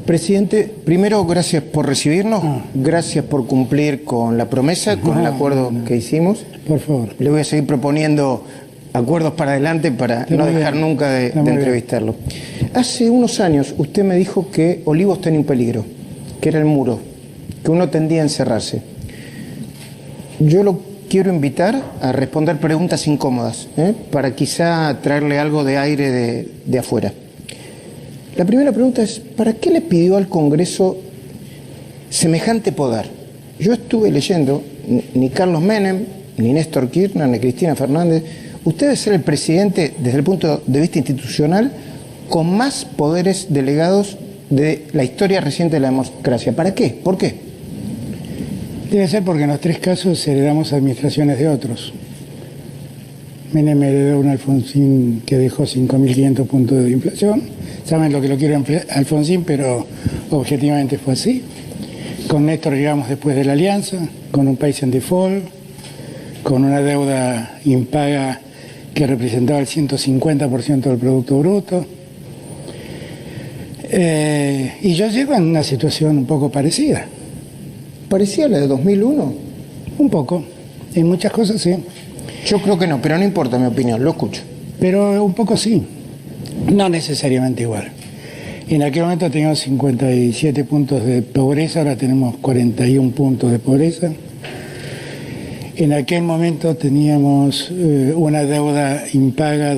Presidente, primero gracias por recibirnos, gracias por cumplir con la promesa, con el acuerdo que hicimos. Por favor. Le voy a seguir proponiendo acuerdos para adelante para no dejar nunca de entrevistarlo. Hace unos años usted me dijo que Olivos tenía un peligro, que era el muro, que uno tendía a encerrarse. Yo lo quiero invitar a responder preguntas incómodas, para quizá traerle algo de aire de afuera. La primera pregunta es, ¿para qué le pidió al Congreso semejante poder? Yo estuve leyendo, ni Carlos Menem, ni Néstor Kirchner, ni Cristina Fernández, usted debe ser el presidente, desde el punto de vista institucional, con más poderes delegados de la historia reciente de la democracia. ¿Para qué? ¿Por qué? Debe ser porque en los tres casos heredamos administraciones de otros. Menem heredó un Alfonsín que dejó 5.500 puntos de inflación. Saben lo que lo quiero Alfonsín, pero objetivamente fue así. Con Néstor llegamos después de la alianza, con un país en default, con una deuda impaga que representaba el 150% del Producto Bruto. Y yo llego en una situación un poco parecida. ¿Parecía a la de 2001? Un poco. En muchas cosas sí. Yo creo que no, pero no importa mi opinión, lo escucho. Pero un poco sí. No necesariamente igual. En aquel momento teníamos 57 puntos de pobreza, ahora tenemos 41 puntos de pobreza. En aquel momento teníamos una deuda impaga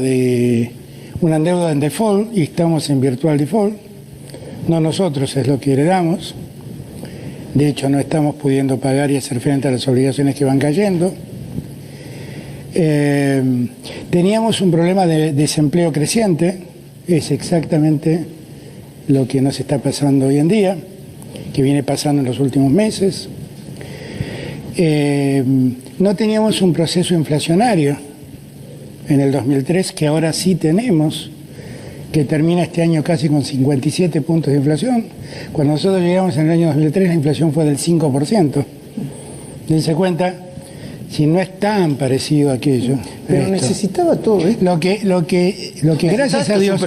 una deuda en default y estamos en virtual default. No nosotros, es lo que heredamos. De hecho, no estamos pudiendo pagar y hacer frente a las obligaciones que van cayendo. Teníamos un problema de desempleo creciente, es exactamente lo que nos está pasando hoy en día, que viene pasando en los últimos meses. No teníamos un proceso inflacionario en el 2003, que ahora sí tenemos, que termina este año casi con 57 puntos de inflación. Cuando nosotros llegamos en el año 2003, la inflación fue del 5%. Dense cuenta, si no es tan parecido a aquello. Pero necesitaba todo esto. Lo que gracias a Dios,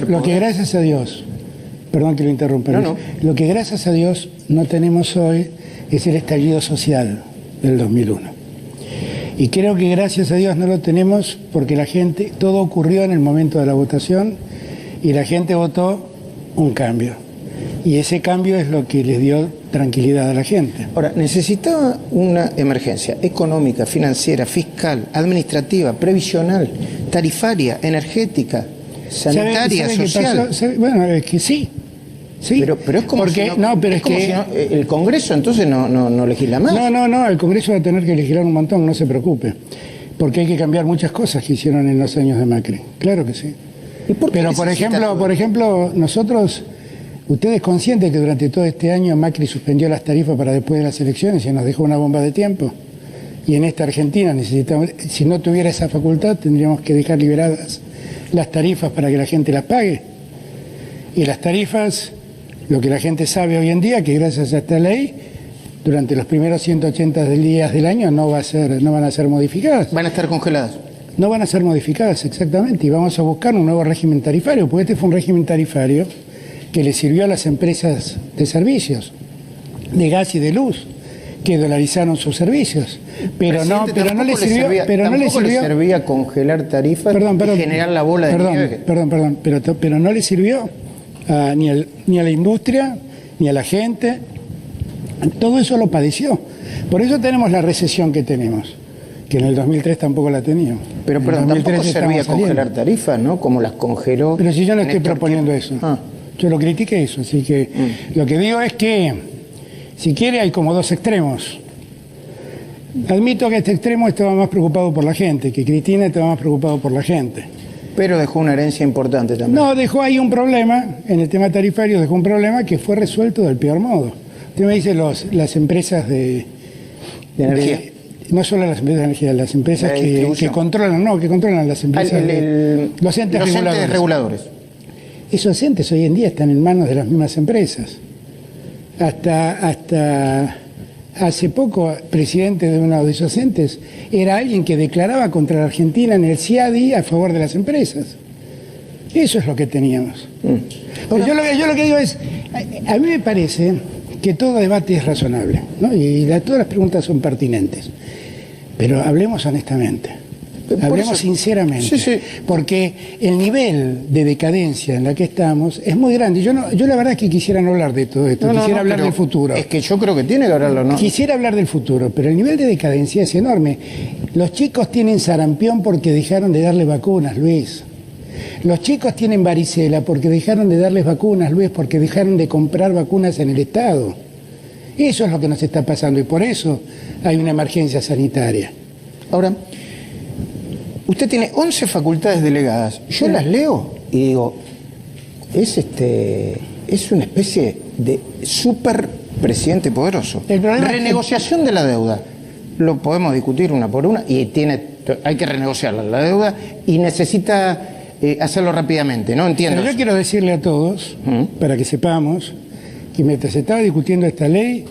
perdón que lo interrumpa, lo que gracias a Dios no tenemos hoy es el estallido social del 2001. Y creo que gracias a Dios no lo tenemos porque todo ocurrió en el momento de la votación y la gente votó un cambio. Y ese cambio es lo que les dio tranquilidad a la gente. Ahora, necesitaba una emergencia económica, financiera, fiscal, administrativa, previsional, tarifaria, energética, sanitaria, social. Bueno, es que sí. Sí, pero es como porque, el Congreso entonces no legisla más. No, el Congreso va a tener que legislar un montón, no se preocupe. Porque hay que cambiar muchas cosas que hicieron en los años de Macri. Claro que sí. Pero por ejemplo, nosotros, usted es consciente que durante todo este año Macri suspendió las tarifas para después de las elecciones y nos dejó una bomba de tiempo. Y en esta Argentina necesitamos, si no tuviera esa facultad, tendríamos que dejar liberadas las tarifas para que la gente las pague. Y las tarifas, lo que la gente sabe hoy en día, que gracias a esta ley, durante los primeros 180 días del año no van a ser modificadas. Van a estar congeladas. No van a ser modificadas, exactamente, y vamos a buscar un nuevo régimen tarifario, porque este fue un régimen tarifario que le sirvió a las empresas de servicios, de gas y de luz, que dolarizaron sus servicios. Pero no le servía congelar tarifas y generar la bola de nieve. Pero no le sirvió ni a la industria, ni a la gente. Todo eso lo padeció. Por eso tenemos la recesión que tenemos, que en el 2003 tampoco la teníamos. Pero tampoco servía congelar tarifas, ¿no? Como las congeló. Pero si yo no estoy proponiendo eso. Yo lo critiqué eso, así que lo que digo es que, si quiere, hay como dos extremos. Admito que este extremo estaba más preocupado por la gente, que Cristina estaba más preocupado por la gente. Pero dejó una herencia importante también. No, dejó ahí un problema, en el tema tarifario dejó un problema que fue resuelto del peor modo. Usted me dice las empresas de energía. No solo las empresas de energía, las empresas que controlan las empresas, los entes reguladores. Esos entes hoy en día están en manos de las mismas empresas. Hasta hace poco, presidente de uno de esos entes era alguien que declaraba contra la Argentina en el CIADI a favor de las empresas. Eso es lo que teníamos. Ahora, yo lo que digo es, a mí me parece que todo debate es razonable, ¿no? Y todas las preguntas son pertinentes. Pero hablemos honestamente, hablemos sinceramente, porque el nivel de decadencia en la que estamos es muy grande. Yo la verdad es que quisiera no hablar de todo esto, quisiera hablar del futuro. Es que yo creo que tiene que hablarlo, ¿no? Quisiera hablar del futuro, pero el nivel de decadencia es enorme. Los chicos tienen sarampión porque dejaron de darle vacunas, Luis. Los chicos tienen varicela porque dejaron de darles vacunas, Luis, porque dejaron de comprar vacunas en el Estado. Eso es lo que nos está pasando y por eso hay una emergencia sanitaria. Ahora, usted tiene 11 facultades delegadas. Yo las leo y digo, es una especie de super presidente poderoso. Renegociación de la deuda. Lo podemos discutir una por una y hay que renegociar la deuda y necesita hacerlo rápidamente, ¿no? Entiendo. Pero yo quiero decirle a todos, para que sepamos, que mientras se estaba discutiendo esta ley,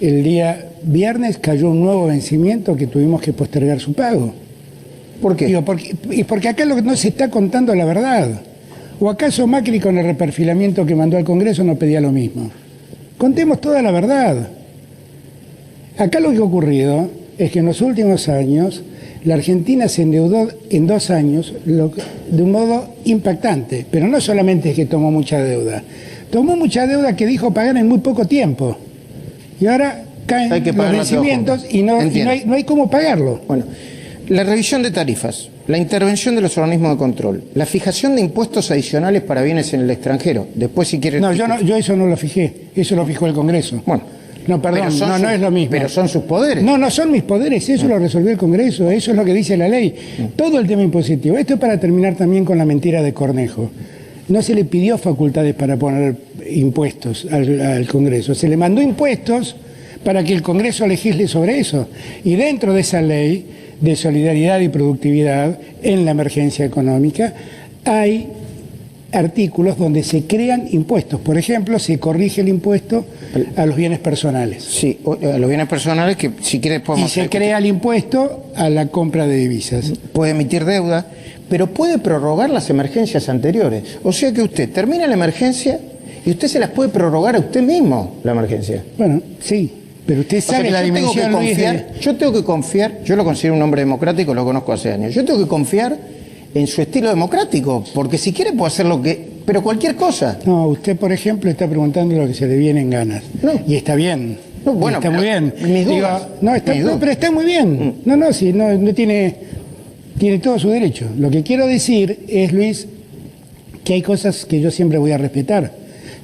el día viernes cayó un nuevo vencimiento que tuvimos que postergar su pago. ¿Por qué? Digo, porque acá lo que no se está contando la verdad. ¿O acaso Macri con el reperfilamiento que mandó al Congreso no pedía lo mismo? Contemos toda la verdad. Acá lo que ha ocurrido es que en los últimos años la Argentina se endeudó en 2 años de un modo impactante, pero no solamente es que tomó mucha deuda que dijo pagar en muy poco tiempo y ahora caen los vencimientos y no hay cómo pagarlo. Bueno, la revisión de tarifas, la intervención de los organismos de control, la fijación de impuestos adicionales para bienes en el extranjero. Después, si quieren... No, yo eso no lo fijé, eso lo fijó el Congreso. Bueno, no, perdón, no es lo mismo. Pero son sus poderes. No son mis poderes, eso lo resolvió el Congreso, eso es lo que dice la ley. Todo el tema impositivo. Esto es para terminar también con la mentira de Cornejo. No se le pidió facultades para poner impuestos al Congreso, se le mandó impuestos para que el Congreso legisle sobre eso. Y dentro de esa ley de solidaridad y productividad en la emergencia económica hay artículos donde se crean impuestos. Por ejemplo, se corrige el impuesto a los bienes personales. Sí, a los bienes personales que si quieres podemos... Y se crea el impuesto a la compra de divisas. Puede emitir deuda, pero puede prorrogar las emergencias anteriores. O sea que usted termina la emergencia y usted se las puede prorrogar a usted mismo, la emergencia. Bueno, sí, pero usted sabe la dimensión, Luis, Yo tengo que confiar, yo lo considero un hombre democrático, lo conozco hace años, yo tengo que confiar en su estilo democrático, porque si quiere puede hacer lo que... pero cualquier cosa. No, usted, por ejemplo, está preguntando lo que se le viene en ganas. No. Y está bien. No, bueno, está muy bien. Mis dudas. Pero está muy bien. No tiene todo su derecho. Lo que quiero decir es, Luis, que hay cosas que yo siempre voy a respetar.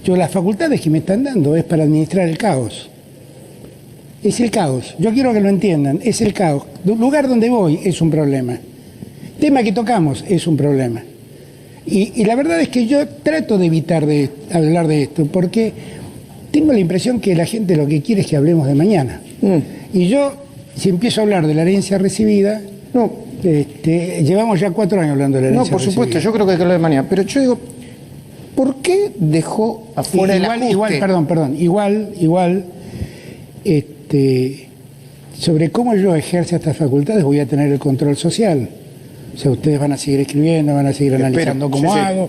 Las facultades que me están dando es para administrar el caos. Es el caos. Yo quiero que lo entiendan. Es el caos. El lugar donde voy es un problema. Tema que tocamos es un problema. Y la verdad es que yo trato de evitar de hablar de esto, porque tengo la impresión que la gente lo que quiere es que hablemos de mañana. Y yo, si empiezo a hablar de la herencia recibida, llevamos ya 4 años hablando de la herencia recibida. No, por supuesto, yo creo que hay que hablar de mañana. Pero yo digo, ¿por qué dejó afuera el ajuste? Igual, sobre cómo yo ejerzo estas facultades voy a tener el control social. O sea, ustedes van a seguir escribiendo, van a seguir analizando cómo hago,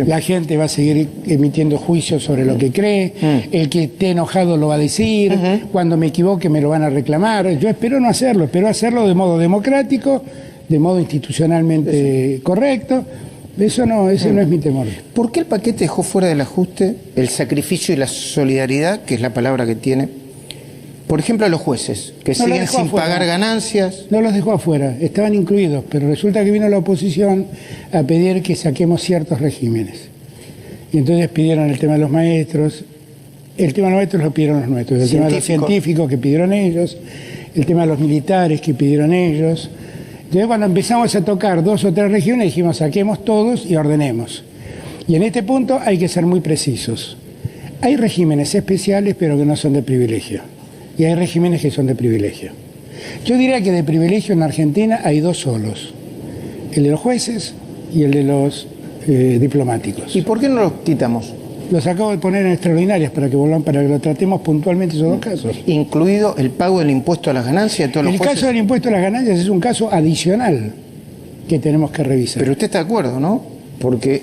la gente va a seguir emitiendo juicios sobre lo que cree, el que esté enojado lo va a decir, cuando me equivoque me lo van a reclamar. Yo espero no hacerlo, espero hacerlo de modo democrático, de modo institucionalmente correcto. Ese no es mi temor. ¿Por qué el paquete dejó fuera del ajuste el sacrificio y la solidaridad, que es la palabra que tiene? Por ejemplo, a los jueces, que siguen sin pagar ganancias. No los dejó afuera, estaban incluidos, pero resulta que vino la oposición a pedir que saquemos ciertos regímenes. Y entonces pidieron el tema de los maestros, el tema de los maestros lo pidieron los nuestros, el tema de los científicos que pidieron ellos, el tema de los militares que pidieron ellos. Entonces cuando empezamos a tocar 2 o 3 regiones dijimos saquemos todos y ordenemos. Y en este punto hay que ser muy precisos. Hay regímenes especiales pero que no son de privilegio. Y hay regímenes que son de privilegio. Yo diría que de privilegio en Argentina hay 2 solos. El de los jueces y el de los diplomáticos. ¿Y por qué no los quitamos? Los acabo de poner en extraordinarias para que lo tratemos puntualmente esos 2 casos. ¿Incluido el pago del impuesto a las ganancias de todos los jueces? El caso del impuesto a las ganancias es un caso adicional que tenemos que revisar. Pero usted está de acuerdo, ¿no? Porque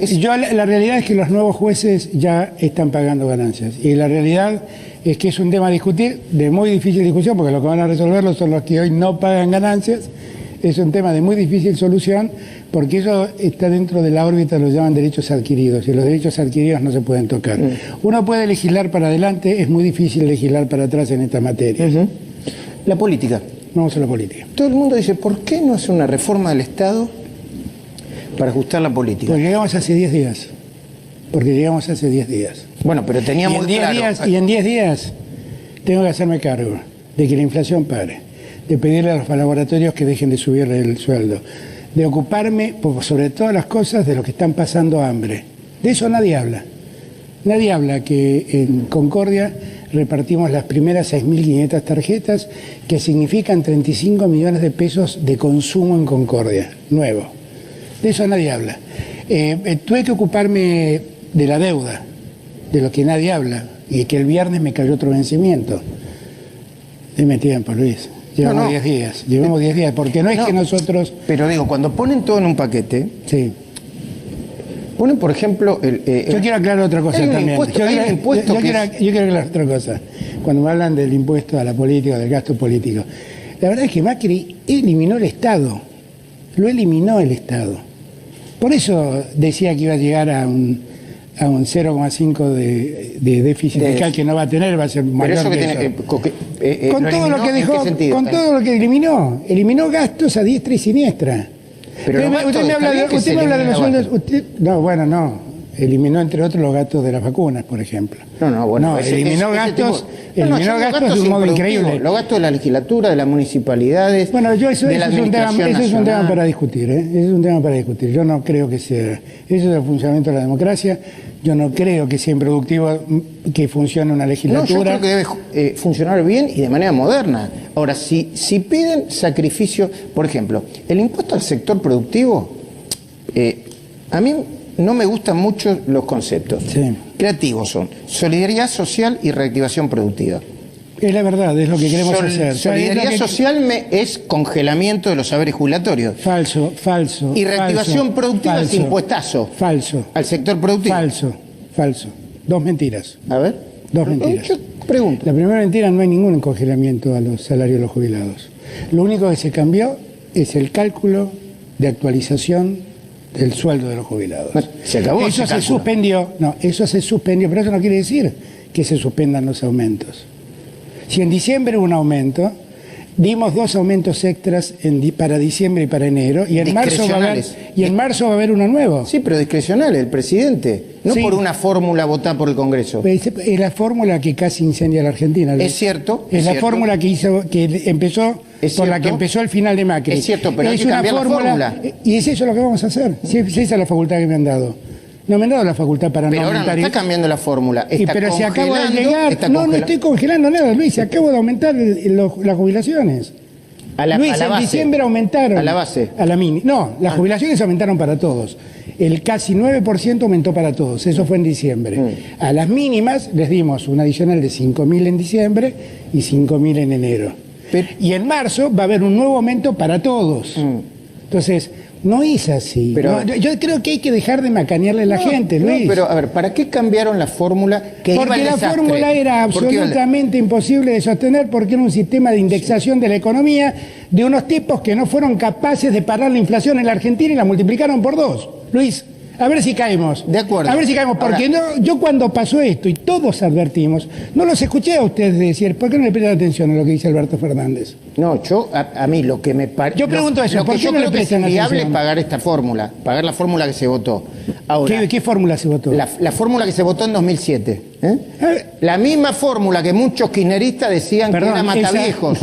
la realidad es que los nuevos jueces ya están pagando ganancias. Y la realidad es que es un tema a discutir, de muy difícil discusión, porque lo que van a resolverlo son los que hoy no pagan ganancias. Es un tema de muy difícil solución, porque eso está dentro de la órbita, lo llaman derechos adquiridos, y los derechos adquiridos no se pueden tocar. Uno puede legislar para adelante, es muy difícil legislar para atrás en esta materia. La política. Vamos a la política. Todo el mundo dice, ¿por qué no hace una reforma del Estado para ajustar la política? Porque llegamos hace 10 días. Porque llegamos hace 10 días. Bueno, pero teníamos y en 10 días tengo que hacerme cargo de que la inflación pare, de pedirle a los laboratorios que dejen de subirle el sueldo, de ocuparme, sobre todas las cosas, de los que están pasando hambre. De eso nadie habla. Nadie habla que en Concordia repartimos las primeras 6.500 tarjetas, que significan 35 millones de pesos de consumo en Concordia, nuevo. De eso nadie habla. Tuve que ocuparme de la deuda, de lo que nadie habla, y que el viernes me cayó otro vencimiento. Deme tiempo, Luis. Llevamos 10 días. Llevamos 10 días, porque no es que nosotros... Pero digo, cuando ponen todo en un paquete... Sí. Ponen, por ejemplo... Yo quiero aclarar otra cosa también. Yo quiero aclarar otra cosa. Cuando me hablan del impuesto a la política, del gasto político. La verdad es que Macri eliminó el Estado. Lo eliminó el Estado. Por eso decía que iba a llegar a un 0,5 de déficit fiscal que no va a tener, va a ser mayor que eso. Con todo lo que dejó, con todo lo que eliminó gastos a diestra y siniestra. Pero usted me habla de los sueldos. Eliminó, entre otros, los gastos de las vacunas, por ejemplo. Eliminó gastos de un modo increíble. Los gastos de la legislatura, de las municipalidades. Bueno, eso es un tema para discutir. Es un tema para discutir. Yo no creo que sea. Eso es el funcionamiento de la democracia. Yo no creo que sea improductivo que funcione una legislatura. Yo creo que debe funcionar bien y de manera moderna. Ahora, si piden sacrificio, por ejemplo, el impuesto al sector productivo, a mí no me gustan mucho los conceptos. Sí. Creativos son solidaridad social y reactivación productiva. Es la verdad, es lo que queremos hacer. Solidaridad social es congelamiento de los saberes jubilatorios. Falso. Y reactivación productiva es impuestazo. Falso. Al sector productivo. Falso. Dos mentiras. A ver. Dos mentiras. Yo pregunto. La primera mentira, no hay ningún congelamiento a los salarios de los jubilados. Lo único que se cambió es el cálculo de actualización del sueldo de los jubilados. Se acabó. Eso se suspendió. No, eso se suspendió, pero eso no quiere decir que se suspendan los aumentos. Si en diciembre hubo un aumento, dimos 2 aumentos extras para diciembre y para enero, y en marzo va a haber uno nuevo. Sí, pero discrecional, el presidente, no por una fórmula votada por el Congreso. Es la fórmula que casi incendia a la Argentina. Es cierto. Es la fórmula que empezó, por la que empezó el final de Macri. Es cierto, pero hay que cambiar la fórmula. Y es eso lo que vamos a hacer. Si esa es la facultad que me han dado. No me han dado la facultad para pero no aumentar. Pero ahora no está cambiando la fórmula. Pero si acabo de llegar... No estoy congelando nada, Luis. Acabo de aumentar las jubilaciones. Luis, en diciembre aumentaron. A la base. A la mini. No, las jubilaciones aumentaron para todos. El casi 9% aumentó para todos. Eso fue en diciembre. A las mínimas les dimos un adicional de 5.000 en diciembre y 5.000 en enero. Y en marzo va a haber un nuevo aumento para todos. Entonces... No es así. Pero, yo creo que hay que dejar de macanearle a la gente, Luis. Pero, a ver, ¿para qué cambiaron la fórmula? Porque la fórmula era absolutamente imposible de sostener, porque era un sistema de indexación de la economía de unos tipos que no fueron capaces de parar la inflación en la Argentina y la multiplicaron por 2. Luis, a ver si caemos. De acuerdo. A ver si caemos, porque yo cuando pasó esto, y todos advertimos, no los escuché a ustedes decir, ¿por qué no le prestan atención a lo que dice Alberto Fernández? No, a mí lo que me parece... Yo pregunto eso, ¿por qué no le prestan atención? Es inviable pagar esta fórmula, pagar la fórmula que se votó. Ahora, ¿Qué fórmula se votó? La fórmula que se votó en 2007. La misma fórmula que muchos kirchneristas decían que era mataviejos.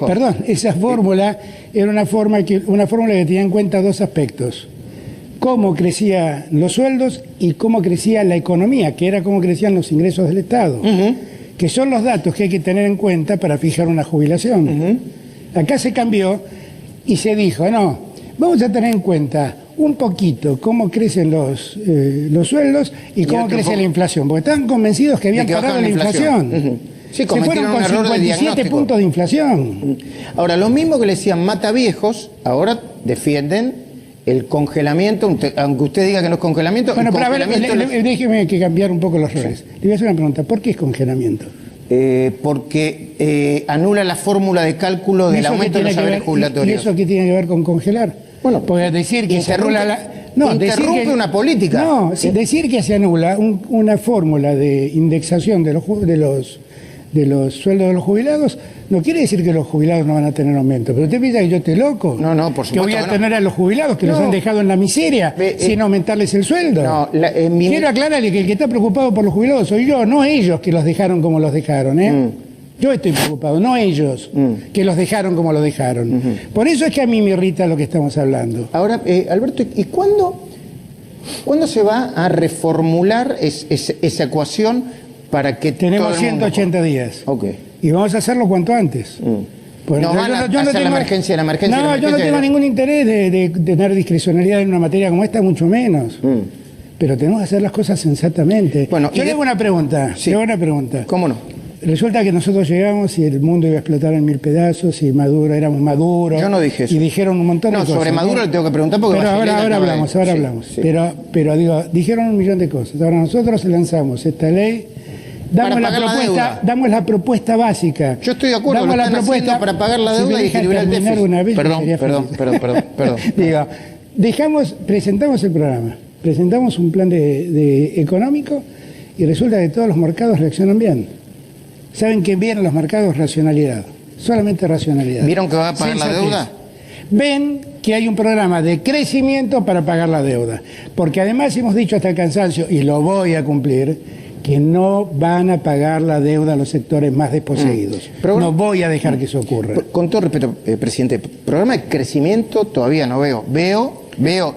Perdón, esa fórmula era una fórmula que tenía en cuenta 2 aspectos. Cómo crecían los sueldos y cómo crecía la economía, que era cómo crecían los ingresos del Estado, que son los datos que hay que tener en cuenta para fijar una jubilación. Acá se cambió y se dijo, no, vamos a tener en cuenta un poquito cómo crecen los sueldos y cómo crece la inflación, porque estaban convencidos que habían parado la inflación. Sí, se fueron con 57 puntos de inflación. Ahora, lo mismo que le decían mataviejos, ahora defienden el congelamiento, aunque usted diga que no es congelamiento... Bueno, pero a ver, déjeme que cambiar un poco los roles. Sí. Le voy a hacer una pregunta, ¿por qué es congelamiento? Porque anula la fórmula de cálculo del aumento de los saberes jubilatorios. ¿Y eso qué tiene que ver con congelar? Bueno, porque decir que se anula la... No, interrumpe una política. No, decir que se anula una fórmula de indexación de los sueldos de los jubilados no quiere decir que los jubilados no van a tener aumento. Pero usted piensa que yo estoy loco. No, por supuesto. Que voy a tener a los jubilados que los han dejado en la miseria sin aumentarles el sueldo. No, quiero aclararle que el que está preocupado por los jubilados soy yo, no ellos que los dejaron como los dejaron, Yo estoy preocupado, no ellos que los dejaron como los dejaron. Por eso es que a mí me irrita lo que estamos hablando. Ahora, Alberto, ¿y cuándo se va a reformular esa ecuación para que tenemos 180 días? Okay. Y vamos a hacerlo cuanto antes. Pues no van a hacer la emergencia. No, yo no tengo ningún interés de tener discrecionalidad en una materia como esta, mucho menos. Pero tenemos que hacer las cosas sensatamente. Bueno, yo le hago una pregunta. Sí. Le hago una pregunta. ¿Cómo no? Resulta que nosotros llegamos y el mundo iba a explotar en 1000 pedazos y Maduro, éramos Maduro. Yo no dije eso. Y dijeron un montón de cosas. Sobre Maduro le tengo que preguntar porque... Pero ahora hablamos. Sí. Pero digo, dijeron un millón de cosas. Ahora nosotros lanzamos esta ley, damos la propuesta básica. Yo estoy de acuerdo, damos lo están haciendo para pagar la deuda y equilibrar el déficit. Perdón. Digo, presentamos el programa, presentamos un plan de económico y resulta que todos los mercados reaccionan bien. ¿Saben qué vienen los mercados? Racionalidad. Solamente racionalidad. ¿Vieron que va a pagar la deuda? Ven que hay un programa de crecimiento para pagar la deuda. Porque además hemos dicho hasta el cansancio, y lo voy a cumplir, que no van a pagar la deuda a los sectores más desposeídos. No voy a dejar que eso ocurra. Con todo respeto, presidente, programa de crecimiento todavía no veo. Veo.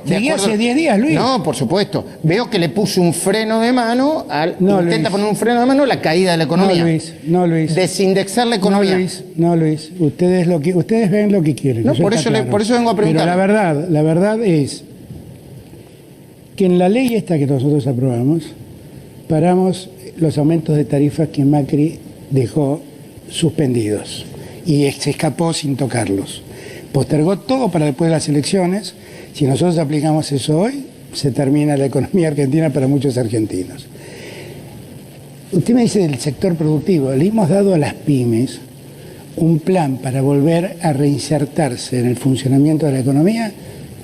Llegué hace 10 días, Luis. No, por supuesto. Veo que le puso un freno de mano, intenta poner un freno de mano a la caída de la economía. No, Luis. Desindexar la economía. No, Luis. Ustedes ven lo que quieren. No, por eso vengo a preguntar. Pero la verdad es que en la ley esta que nosotros aprobamos, paramos los aumentos de tarifas que Macri dejó suspendidos y se escapó sin tocarlos. Postergó todo para después de las elecciones. Si nosotros aplicamos eso hoy, se termina la economía argentina para muchos argentinos. Usted me dice del sector productivo, le hemos dado a las pymes un plan para volver a reinsertarse en el funcionamiento de la economía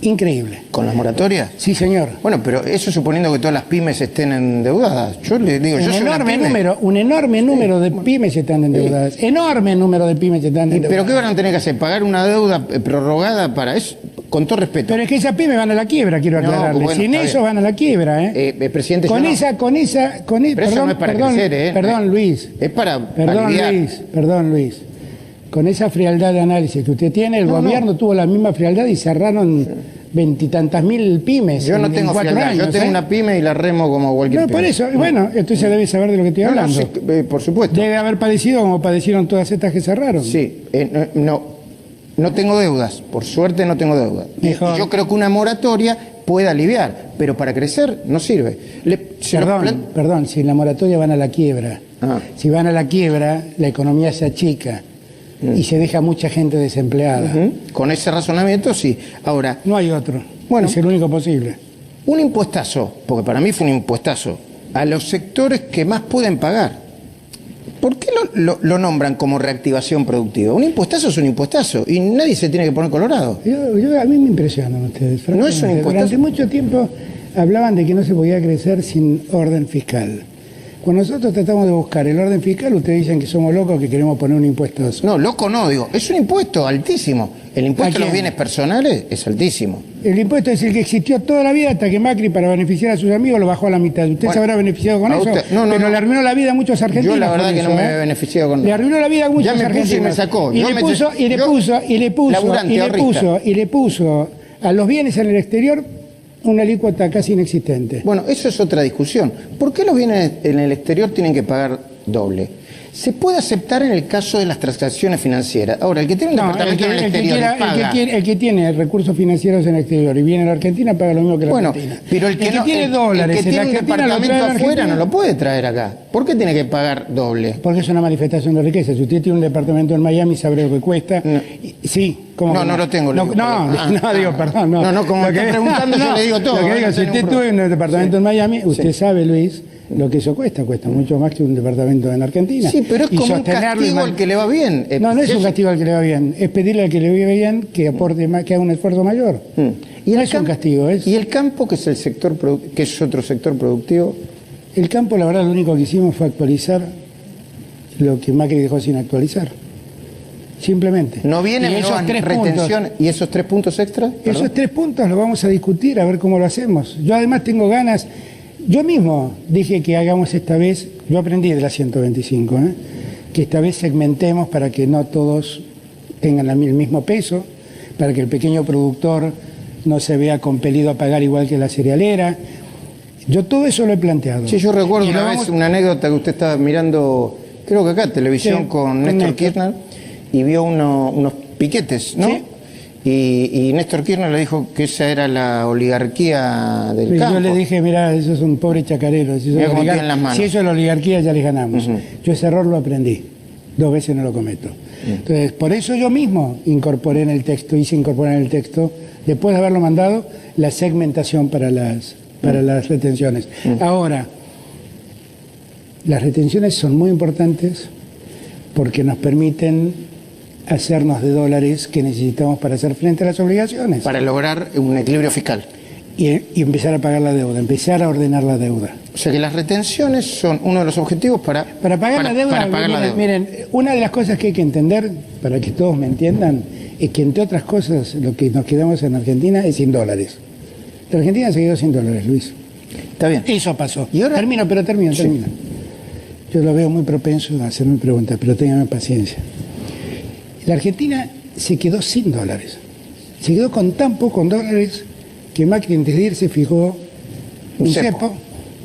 increíble. ¿Con las moratorias? Sí, señor. Bueno, pero eso suponiendo que todas las pymes estén endeudadas. Yo le digo, un enorme número de pymes están endeudadas. Enorme número de pymes están endeudadas. ¿Pero qué van a tener que hacer? ¿Pagar una deuda prorrogada para eso? Con todo respeto. Pero es que esas pymes van a la quiebra, quiero aclararle. Bueno, sin eso van a la quiebra, presidente, Pero eso no es para crecer, Perdón, Luis. Es para aliviar. Perdón, Luis. Con esa frialdad de análisis que usted tiene, el gobierno tuvo la misma frialdad y cerraron 20 y tantas mil pymes. Yo no tengo frialdad, yo tengo una pyme y la remo como cualquier pyme. Por eso, bueno, entonces debe saber de lo que estoy hablando. Sí, por supuesto. Debe haber padecido como padecieron todas estas que cerraron. Sí, no tengo deudas, por suerte no tengo deudas. Y yo creo que una moratoria puede aliviar, pero para crecer no sirve. Perdón, si la moratoria van a la quiebra, si van a la quiebra, la economía se achica. Y se deja mucha gente desempleada. Con ese razonamiento, sí. Ahora, no hay otro. Bueno, es el único posible. Un impuestazo, porque para mí fue un impuestazo, a los sectores que más pueden pagar. ¿Por qué lo nombran como reactivación productiva? Un impuestazo es un impuestazo y nadie se tiene que poner colorado. A mí me impresionan ustedes. No es un impuestazo. Durante mucho tiempo hablaban de que no se podía crecer sin orden fiscal. Cuando nosotros tratamos de buscar el orden fiscal, ustedes dicen que somos locos, que queremos poner un impuesto. No, loco no, digo, es un impuesto altísimo. El impuesto a los bienes personales es altísimo. El impuesto es el que existió toda la vida hasta que Macri, para beneficiar a sus amigos, lo bajó a la mitad. ¿Usted se habrá beneficiado con eso? No, pero le arruinó la vida a muchos argentinos. Yo la verdad que no me he beneficiado con eso. Le arruinó la vida a muchos argentinos. Y me sacó. Y le puso a los bienes en el exterior una alícuota casi inexistente. Bueno, eso es otra discusión. ¿Por qué los bienes en el exterior tienen que pagar doble? Se puede aceptar en el caso de las transacciones financieras. Ahora, el que tiene un departamento en el exterior paga... El que tiene recursos financieros en el exterior y viene a la Argentina paga lo mismo que la Argentina. Pero el que tiene dólares, el que tiene un departamento afuera no lo puede traer acá. ¿Por qué tiene que pagar doble? Porque es una manifestación de riqueza. Si usted tiene un departamento en Miami, sabrá lo que cuesta. Sí, ¿cómo No, que no lo tengo. No, digo, digo, perdón. No, como me está preguntando, yo le digo todo. Lo que digo, si usted estuvo en un departamento en Miami, usted Sí. sabe, Luis, lo que eso cuesta mucho más que un departamento en Argentina. Sí, pero es Y como un sostenerlo castigo al que le va bien. No, no es un castigo al que le va bien, es pedirle al que le va bien que aporte más, que haga un esfuerzo mayor. Y no es un castigo, es... ¿Y el campo, que es el sector que es otro sector productivo? El campo, la verdad, lo único que hicimos fue actualizar lo que Macri dejó sin actualizar. Simplemente. ¿No vienen y esos tres retenciones y esos 3 puntos extra? Esos 3 puntos los vamos a discutir, a ver cómo lo hacemos. Yo además tengo ganas, yo mismo dije que hagamos esta vez, yo aprendí de la 125, que esta vez segmentemos para que no todos tengan el mismo peso, para que el pequeño productor no se vea compelido a pagar igual que la cerealera. Yo todo eso lo he planteado. Sí, yo recuerdo una vez una anécdota que usted estaba mirando, creo que acá, televisión, sí, con Néstor Kirchner, y vio unos piquetes, ¿no? Sí. Y Néstor Kirchner le dijo que esa era la oligarquía del campo. Yo le dije, mira, eso es un pobre chacarero. Si eso es la oligarquía, ya les ganamos. Yo ese error lo aprendí. 2 veces no lo cometo. Entonces, por eso yo mismo incorporé en el texto, después de haberlo mandado, la segmentación para las retenciones. Ahora, las retenciones son muy importantes porque nos permiten hacernos de dólares que necesitamos para hacer frente a las obligaciones. Para lograr un equilibrio fiscal. Y empezar a pagar la deuda, empezar a ordenar la deuda. O sea que las retenciones son uno de los objetivos para pagar la deuda. Para pagar la deuda. Miren, una de las cosas que hay que entender, para que todos me entiendan, es que entre otras cosas lo que nos quedamos en Argentina es sin dólares. La Argentina se quedó sin dólares, Luis. Está bien. Eso pasó. ¿Y ahora? Termino. Sí. Yo lo veo muy propenso a hacerme preguntas, pero ténganme paciencia. La Argentina se quedó sin dólares. Se quedó con tan pocos dólares que Macri antes de irse fijó un cepo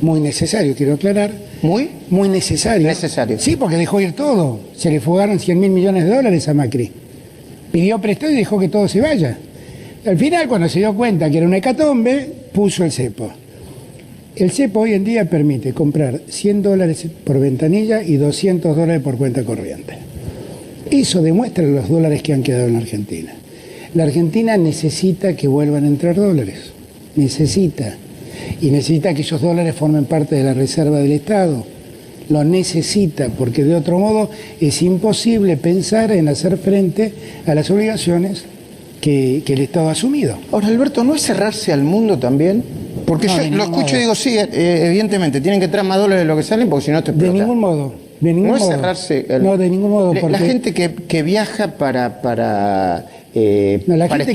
muy necesario, quiero aclarar. Muy necesario. Necesario. Sí, porque dejó ir todo. Se le fugaron 100.000 millones de dólares a Macri. Pidió prestado y dejó que todo se vaya. Al final, cuando se dio cuenta que era una hecatombe, puso el cepo. El cepo hoy en día permite comprar $100 por ventanilla y $200 por cuenta corriente. Eso demuestra los dólares que han quedado en la Argentina. La Argentina necesita que vuelvan a entrar dólares. Necesita. Y necesita que esos dólares formen parte de la reserva del Estado. Lo necesita, porque de otro modo es imposible pensar en hacer frente a las obligaciones que el Estado ha asumido. Ahora, Alberto, ¿no es cerrarse al mundo también? Porque No, yo lo escucho y digo, sí, evidentemente, tienen que traer más dólares de lo que salen, porque si no te explota. De ningún modo. No es cerrarse. No, de ningún modo. La gente que viaja para la gente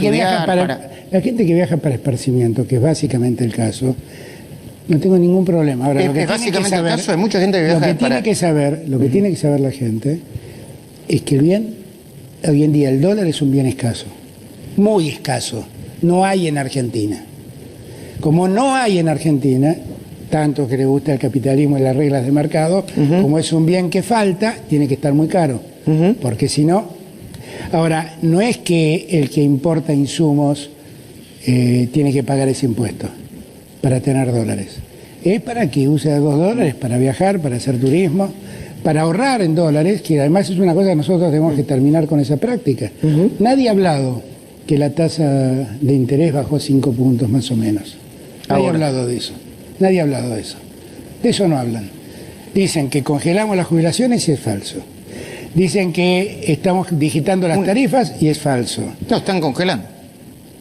que viaja para esparcimiento, que es básicamente el caso, no tengo ningún problema. Ahora, lo que es básicamente que saber, el caso de mucha gente que viaja lo que tiene que saber la gente es que hoy en día el dólar es un bien escaso, muy escaso. No hay en Argentina. Como no hay en Argentina, tanto que le gusta el capitalismo y las reglas de mercado, como es un bien que falta, tiene que estar muy caro. Porque si no... Ahora, no es que el que importa insumos tiene que pagar ese impuesto para tener dólares. Es para que use $2 para viajar, para hacer turismo, para ahorrar en dólares, que además es una cosa que nosotros tenemos que terminar con esa práctica. Nadie ha hablado que la tasa de interés bajó 5 puntos más o menos. Nadie ha hablado de eso. Nadie ha hablado de eso. De eso no hablan. Dicen que congelamos las jubilaciones y es falso. Dicen que estamos digitando las tarifas y es falso. No, están congelando.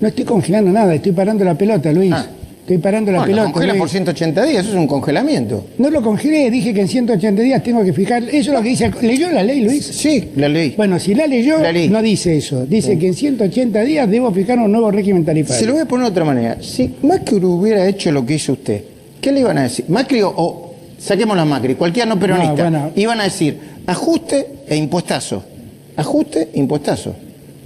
No estoy congelando nada, estoy parando la pelota, Luis. Estoy parando la pelota. Lo congela por 180 días, eso es un congelamiento. No lo congelé, dije que en 180 días tengo que fijar. Eso es lo que dice. ¿Leyó la ley, Luis? Sí, la ley. Bueno, si la leyó, no dice eso. Dice que en 180 días debo fijar un nuevo régimen tarifario. Se lo voy a poner de otra manera. Si Macri hubiera hecho lo que hizo usted, ¿qué le iban a decir? Macri o saquemos a Macri, cualquiera no peronista. No, bueno, iban a decir ajuste e impuestazo. Ajuste e impuestazo.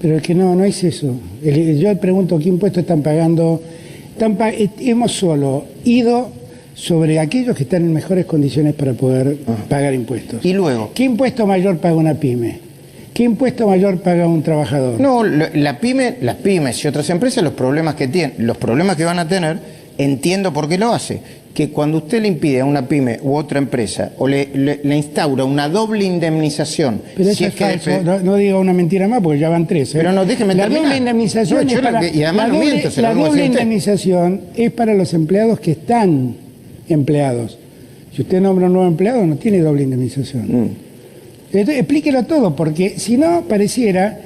Pero es que no es eso. Yo pregunto qué impuestos están pagando. Hemos solo ido sobre aquellos que están en mejores condiciones para poder pagar impuestos. ¿Y luego? ¿Qué impuesto mayor paga una pyme? ¿Qué impuesto mayor paga un trabajador? No, las pymes y otras empresas, los problemas que tienen, los problemas que van a tener, entiendo por qué lo hace. que cuando usted le impide a una pyme u otra empresa o le instaura una doble indemnización... Pero eso es falso, no diga una mentira más porque ya van 3. Pero no, déjeme terminar. La doble indemnización es para... Y además no miento, la doble indemnización es para los empleados que están empleados. Si usted nombra un nuevo empleado, no tiene doble indemnización. Entonces, explíquelo todo, porque si no, pareciera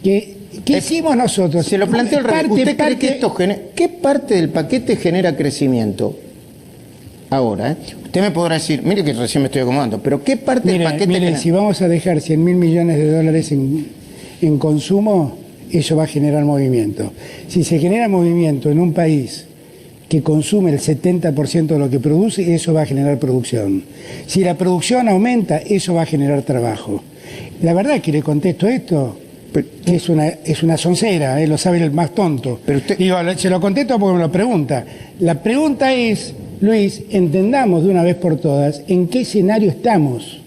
que... ¿Qué hicimos nosotros? Se lo planteo al revés. ¿Usted cree que esto qué parte del paquete genera crecimiento? Ahora, usted me podrá decir, mire que recién me estoy acomodando, pero ¿qué parte del paquete genera? Si vamos a dejar 100.000 millones de dólares en consumo, eso va a generar movimiento. Si se genera movimiento en un país que consume el 70% de lo que produce, eso va a generar producción. Si la producción aumenta, eso va a generar trabajo. La verdad que le contesto esto, que es una soncera, lo sabe el más tonto. Pero usted... Digo, se lo contesto porque me lo pregunta. La pregunta es, Luis, entendamos de una vez por todas en qué escenario estamos.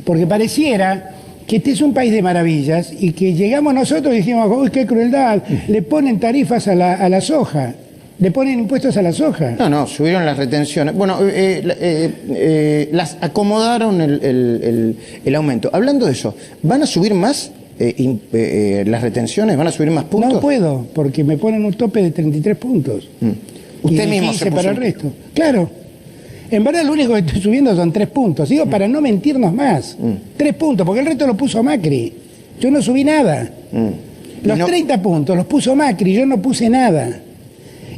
Porque pareciera que este es un país de maravillas y que llegamos nosotros y dijimos, uy, qué crueldad, le ponen tarifas a la soja. ¿Le ponen impuestos a la soja? No, subieron las retenciones. Bueno, las acomodaron el aumento. Hablando de eso, ¿van a subir más las retenciones? ¿Van a subir más puntos? No puedo, porque me ponen un tope de 33 puntos. Usted y mismo 15 para el resto. Claro. En verdad lo único que estoy subiendo son 3 puntos. Digo, para no mentirnos más. 3 puntos, porque el resto lo puso Macri. Yo no subí nada. Los 30 puntos los puso Macri, yo no puse nada.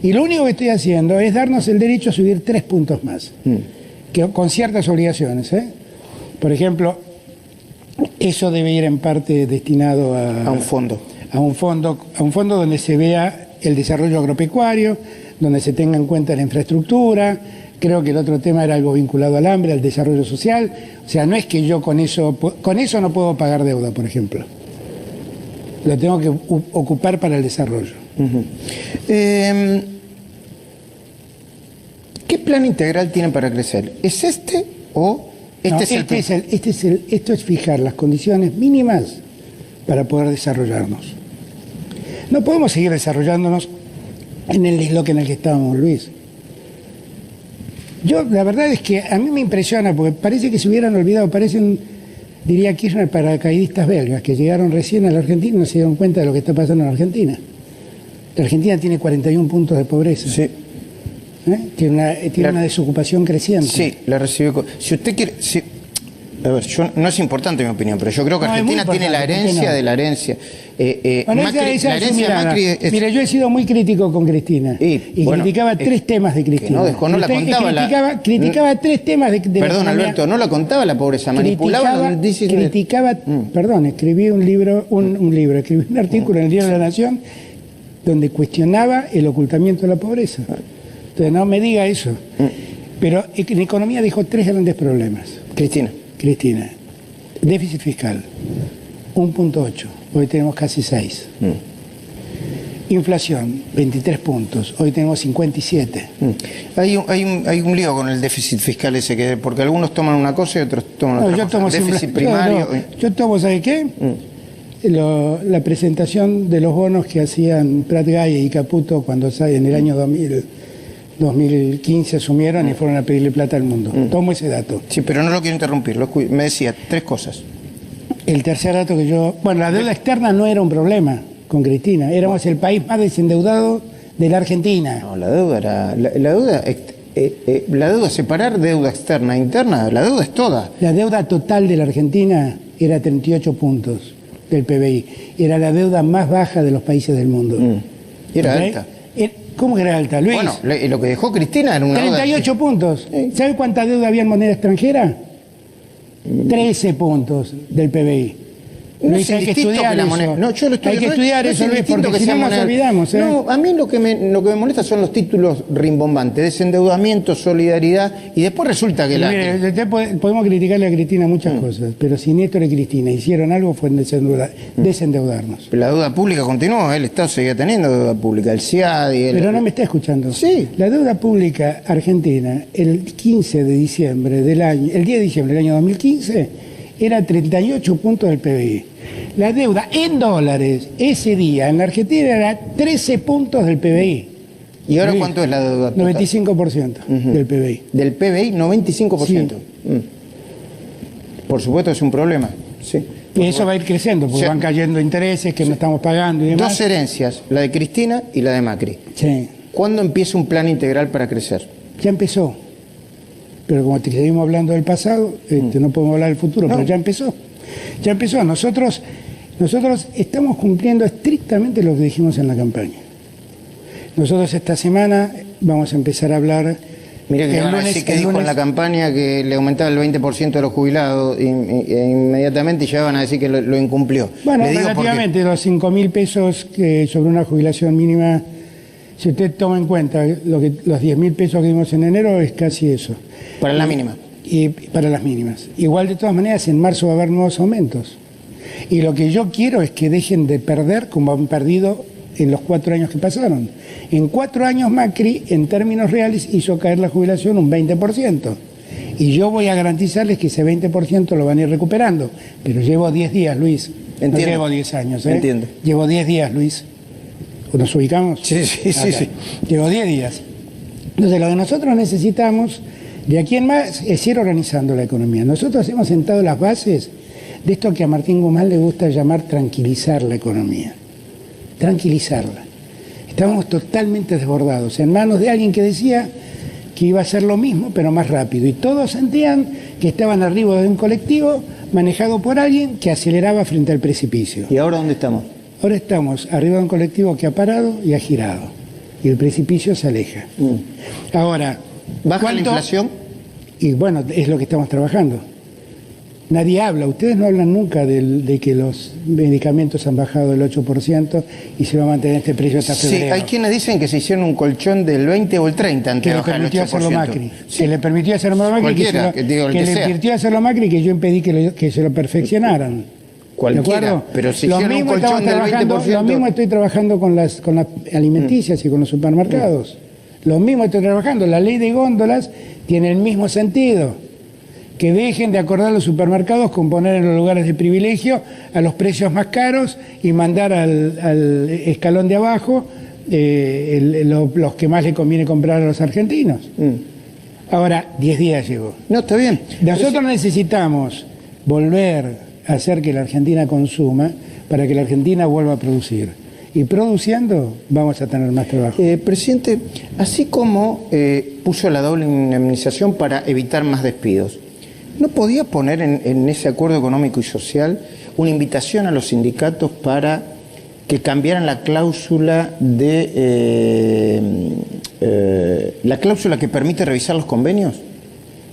Y lo único que estoy haciendo es darnos el derecho a subir 3 puntos más, que, con ciertas obligaciones. Por ejemplo, eso debe ir en parte destinado a un fondo. A un fondo donde se vea el desarrollo agropecuario, donde se tenga en cuenta la infraestructura. Creo que el otro tema era algo vinculado al hambre, al desarrollo social. O sea, no es que yo con eso no puedo pagar deuda, por ejemplo. Lo tengo que ocupar para el desarrollo. ¿Qué plan integral tienen para crecer? ¿Es este o esto es fijar las condiciones mínimas para poder desarrollarnos? No podemos seguir desarrollándonos en el isloque en el que estábamos, Luis. La verdad es que a mí me impresiona porque parece que se hubieran olvidado, diría Kirchner, paracaidistas belgas que llegaron recién a la Argentina y no se dieron cuenta de lo que está pasando en la Argentina. La Argentina tiene 41 puntos de pobreza. Sí. Tiene una desocupación creciente. Sí, la recibió. Si usted quiere... A ver, no es importante mi opinión, pero yo creo que Argentina tiene la herencia de la herencia. Mire, yo he sido muy crítico con Cristina. Y criticaba 3 temas de Cristina. No la contaba. Criticaba 3 temas de Perdón, Alberto, no la contaba la pobreza, manipulaba. Escribí un artículo en el Diario de la Nación donde cuestionaba el ocultamiento de la pobreza. Entonces, no me diga eso. Pero en economía dijo 3 grandes problemas. Cristina, déficit fiscal, 1.8, hoy tenemos casi 6. Inflación, 23 puntos, hoy tenemos 57. Hay un lío con el déficit fiscal ese, porque algunos toman una cosa y otros toman otra cosa. Déficit primario. Yo tomo, ¿sabe qué? La presentación de los bonos que hacían Prat Gay y Caputo cuando en el año 2015 asumieron y fueron a pedirle plata al mundo. Tomo ese dato. Sí, pero no lo quiero interrumpir. Me decía 3 cosas. El tercer dato que yo... Bueno, la deuda externa no era un problema con Cristina. Éramos el país más desendeudado de la Argentina. No, la deuda era... La deuda, separar deuda externa e interna, la deuda es toda. La deuda total de la Argentina era 38 puntos del PBI. Era la deuda más baja de los países del mundo. Y era alta. ¿Cómo que era alta, Luis? Bueno, lo que dejó Cristina era una 38 puntos. ¿Sabe cuánta deuda había en moneda extranjera? 13 puntos del PBI. Luis, hay que estudiar eso. No, yo lo estoy Hay que estudiar eso, Luis, porque si no nos olvidamos. No, a mí lo que me molesta son los títulos rimbombantes, desendeudamiento, solidaridad, y después resulta que podemos criticarle a Cristina muchas cosas, pero si Néstor y Cristina hicieron algo fue desendeudarnos. Pero la deuda pública continuó, el Estado seguía teniendo deuda pública, el CIADI... Pero no me está escuchando. Sí. La deuda pública argentina, el 10 de diciembre del año 2015... era 38 puntos del PBI. La deuda en dólares ese día en la Argentina era 13 puntos del PBI. ¿Y ahora cuánto es la deuda total? 95% del PBI. ¿Del PBI? 95%. Sí. Por supuesto es un problema. Sí. Y eso va a ir creciendo, porque van cayendo intereses que no estamos pagando y demás. Dos herencias, la de Cristina y la de Macri. Sí. ¿Cuándo empieza un plan integral para crecer? Ya empezó. Pero como seguimos hablando del pasado, no podemos hablar del futuro, pero ya empezó. Ya empezó. Nosotros estamos cumpliendo estrictamente lo que dijimos en la campaña. Nosotros esta semana vamos a empezar a hablar... Mire que van a decir que dijo en la campaña que le aumentaba el 20% de los jubilados inmediatamente y ya van a decir que lo incumplió. Bueno, relativamente los 5.000 pesos sobre una jubilación mínima, si usted toma en cuenta los 10.000 pesos que dimos en enero, es casi eso. Para la mínima. Y para las mínimas. Igual de todas maneras en marzo va a haber nuevos aumentos. Y lo que yo quiero es que dejen de perder como han perdido en los 4 años que pasaron. En 4 años Macri, en términos reales, hizo caer la jubilación un 20%. Y yo voy a garantizarles que ese 20% lo van a ir recuperando. Pero llevo 10 días, Luis. Entiendo. No llevo 10 años. Entiendo. Llevo 10 días, Luis. ¿Nos ubicamos? Sí. Llevo 10 días. Entonces, lo que nosotros necesitamos, de aquí en más, es ir organizando la economía. Nosotros hemos sentado las bases de esto que a Martín Guzmán le gusta llamar tranquilizar la economía. Tranquilizarla. Estábamos totalmente desbordados, en manos de alguien que decía que iba a ser lo mismo, pero más rápido. Y todos sentían que estaban arriba de un colectivo manejado por alguien que aceleraba frente al precipicio. ¿Y ahora dónde estamos? Ahora estamos arriba de un colectivo que ha parado y ha girado. Y el precipicio se aleja. Ahora, ¿baja la inflación? Y bueno, es lo que estamos trabajando. Nadie habla, ustedes no hablan nunca de que los medicamentos han bajado el 8% y se va a mantener este precio hasta febrero. Sí, hay quienes dicen que se hicieron un colchón del 20 o el 30 antes de bajar el 8%. Que le permitió hacerlo Macri. Sí. Que le permitió hacerlo Macri. Cualquiera, que le permitió hacerlo Macri y que yo impedí que se lo perfeccionaron. Cualquiera, pero si hicieron un colchón del 20%... Lo mismo estoy trabajando con las alimenticias y con los supermercados. Lo mismo estoy trabajando. La ley de góndolas tiene el mismo sentido. Que dejen de acordar los supermercados con poner en los lugares de privilegio a los precios más caros y mandar al escalón de abajo los que más le conviene comprar a los argentinos. Ahora, 10 días llegó. No, está bien. Nosotros necesitamos volver a hacer que la Argentina consuma para que la Argentina vuelva a producir. Y produciendo vamos a tener más trabajo. Presidente, así como puso la doble indemnización para evitar más despidos, ¿no podía poner en ese acuerdo económico y social una invitación a los sindicatos para que cambiaran la cláusula la cláusula que permite revisar los convenios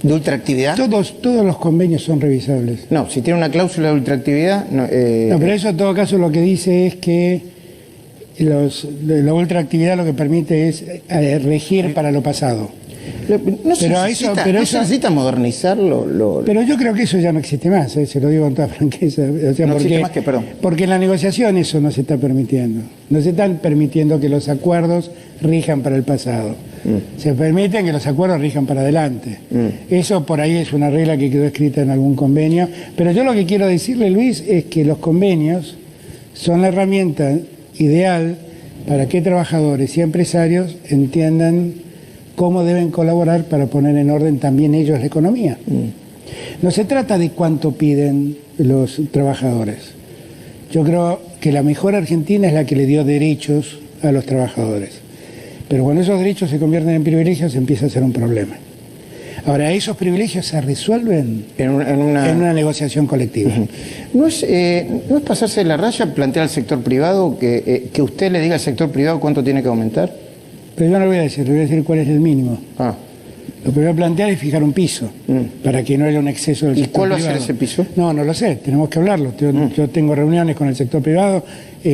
de ultraactividad? Todos los convenios son revisables. No, si tiene una cláusula de ultraactividad... No, pero eso en todo caso lo que dice es que la ultraactividad lo que permite es regir para lo pasado. No se necesita modernizarlo. Pero yo creo que eso ya no existe más, se lo digo con toda franqueza. O sea, no existe más que, perdón. Porque en la negociación eso no se está permitiendo. No se están permitiendo que los acuerdos rijan para el pasado. Se permiten que los acuerdos rijan para adelante. Eso por ahí es una regla que quedó escrita en algún convenio. Pero yo lo que quiero decirle, Luis, es que los convenios son la herramienta ideal para que trabajadores y empresarios entiendan cómo deben colaborar para poner en orden también ellos la economía. No se trata de cuánto piden los trabajadores. Yo creo que la mejor Argentina es la que le dio derechos a los trabajadores. Pero cuando esos derechos se convierten en privilegios empieza a ser un problema. Ahora, esos privilegios se resuelven en una negociación colectiva. ¿No es pasarse de la raya plantear al sector privado que usted le diga al sector privado cuánto tiene que aumentar? Pero yo no lo voy a decir, le voy a decir cuál es el mínimo. Lo que voy a plantear es fijar un piso, para que no haya un exceso del sector privado. ¿Y cuál va a ser ese piso? No lo sé, tenemos que hablarlo. Yo tengo reuniones con el sector privado,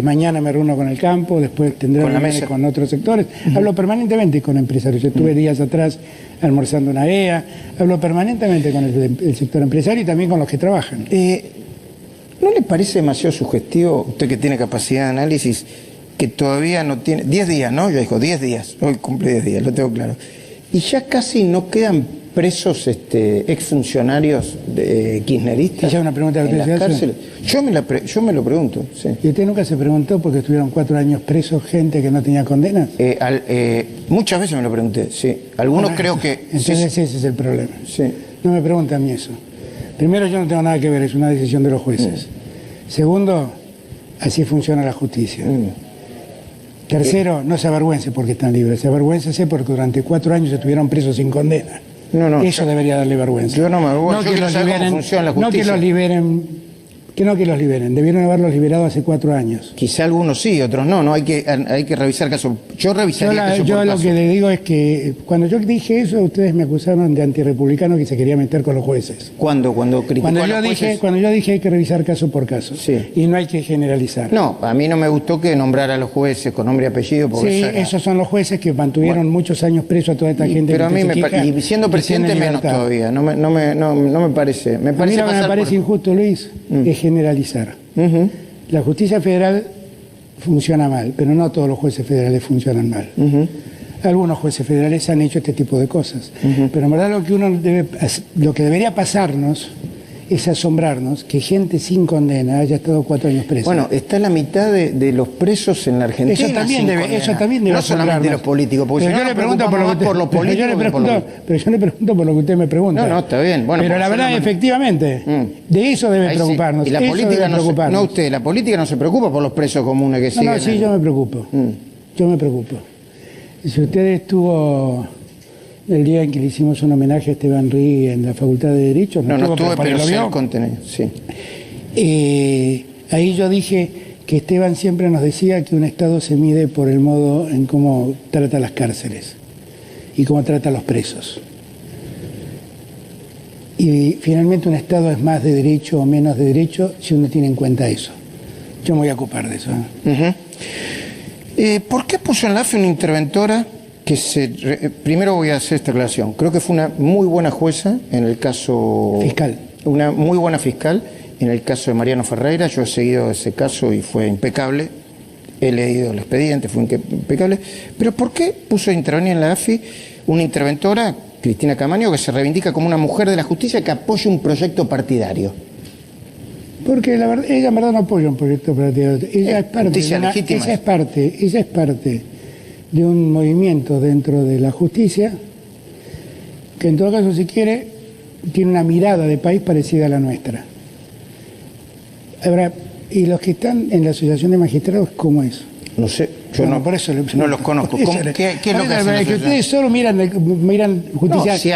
mañana me reúno con el campo, después tendré reuniones con otros sectores. Hablo permanentemente con empresarios. Estuve días atrás almorzando una EA, hablo permanentemente con el sector empresario y también con los que trabajan. ¿No le parece demasiado sugestivo, usted que tiene capacidad de análisis, que todavía no tiene... 10 días, ¿no? Yo digo 10 días, hoy cumple 10 días, lo tengo claro. Y ya casi no quedan presos exfuncionarios kirchneristas. ¿Esa es una pregunta que usted se hace? Yo me lo pregunto, sí. ¿Y usted nunca se preguntó por qué estuvieron 4 años presos gente que no tenía condenas? Muchas veces me lo pregunté, sí. Algunos creo que... Entonces ese es el problema. Sí. No me pregunten a mí eso. Primero, yo no tengo nada que ver, es una decisión de los jueces. Segundo, así funciona la justicia. Tercero, no se avergüence porque están libres, se avergüéncese porque durante 4 años estuvieron presos sin condena. No, eso debería darle vergüenza. Yo no me avergüenzo, yo quiero saber cómo funciona la justicia. No que los liberen, que los liberen, debieron haberlos liberado hace 4 años. Quizá algunos sí, otros no, hay que revisar caso. Yo revisaría caso por Yo lo caso. que le digo es que cuando yo dije eso, ustedes me acusaron de antirrepublicano que se quería meter con los jueces. ¿Cuándo? Cuando criticó a los jueces. Cuando yo dije hay que revisar caso por caso, sí. Y no hay que generalizar. No, a mí no me gustó que nombrara a los jueces con nombre y apellido. Porque sí, esos son los jueces que mantuvieron muchos años presos a toda esta gente. Pero a mí y siendo presidente menos todavía, no me parece. Me parece a mí lo que me parece injusto, Luis, es generalizar. La justicia federal funciona mal, pero no todos los jueces federales funcionan mal. Algunos jueces federales han hecho este tipo de cosas. Pero en verdad lo que debería pasarnos es asombrarnos que gente sin condena haya estado 4 años presa. Bueno, está la mitad de los presos en la Argentina. Eso también debe no solamente los políticos, porque pero si yo le pregunto por los políticos. Pero yo le pregunto por lo que usted me pregunta. No, está bien. Bueno, pero la verdad, efectivamente, de eso debe preocuparnos. Sí. Y la política la política no se preocupa por los presos comunes que siguen. No, sí, yo me preocupo. Yo me preocupo. Si usted estuvo el día en que le hicimos un homenaje a Esteban Rí en la Facultad de Derecho. No estuve, pero sé el contenido, sí. Ahí yo dije que Esteban siempre nos decía que un Estado se mide por el modo en cómo trata las cárceles y cómo trata a los presos. Y finalmente un Estado es más de derecho o menos de derecho si uno tiene en cuenta eso. Yo me voy a ocupar de eso. ¿Por qué puso en la AFI una interventora? Primero voy a hacer esta aclaración. Creo que fue una muy buena jueza en el caso... Fiscal. Una muy buena fiscal en el caso de Mariano Ferreira. Yo he seguido ese caso y fue impecable. He leído el expediente, fue impecable. Pero ¿por qué puso a intervenir en la AFI una interventora, Cristina Camaño, que se reivindica como una mujer de la justicia que apoya un proyecto partidario? Porque la verdad, ella en verdad no apoya un proyecto partidario. Ella es parte de un movimiento dentro de la justicia que en todo caso, si quiere, tiene una mirada de país parecida a la nuestra. Ahora, ¿y los que están en la Asociación de Magistrados cómo es? No sé, yo por eso no los conozco. ¿Qué es lo que hacen? Que ustedes solo miran justicia. No, si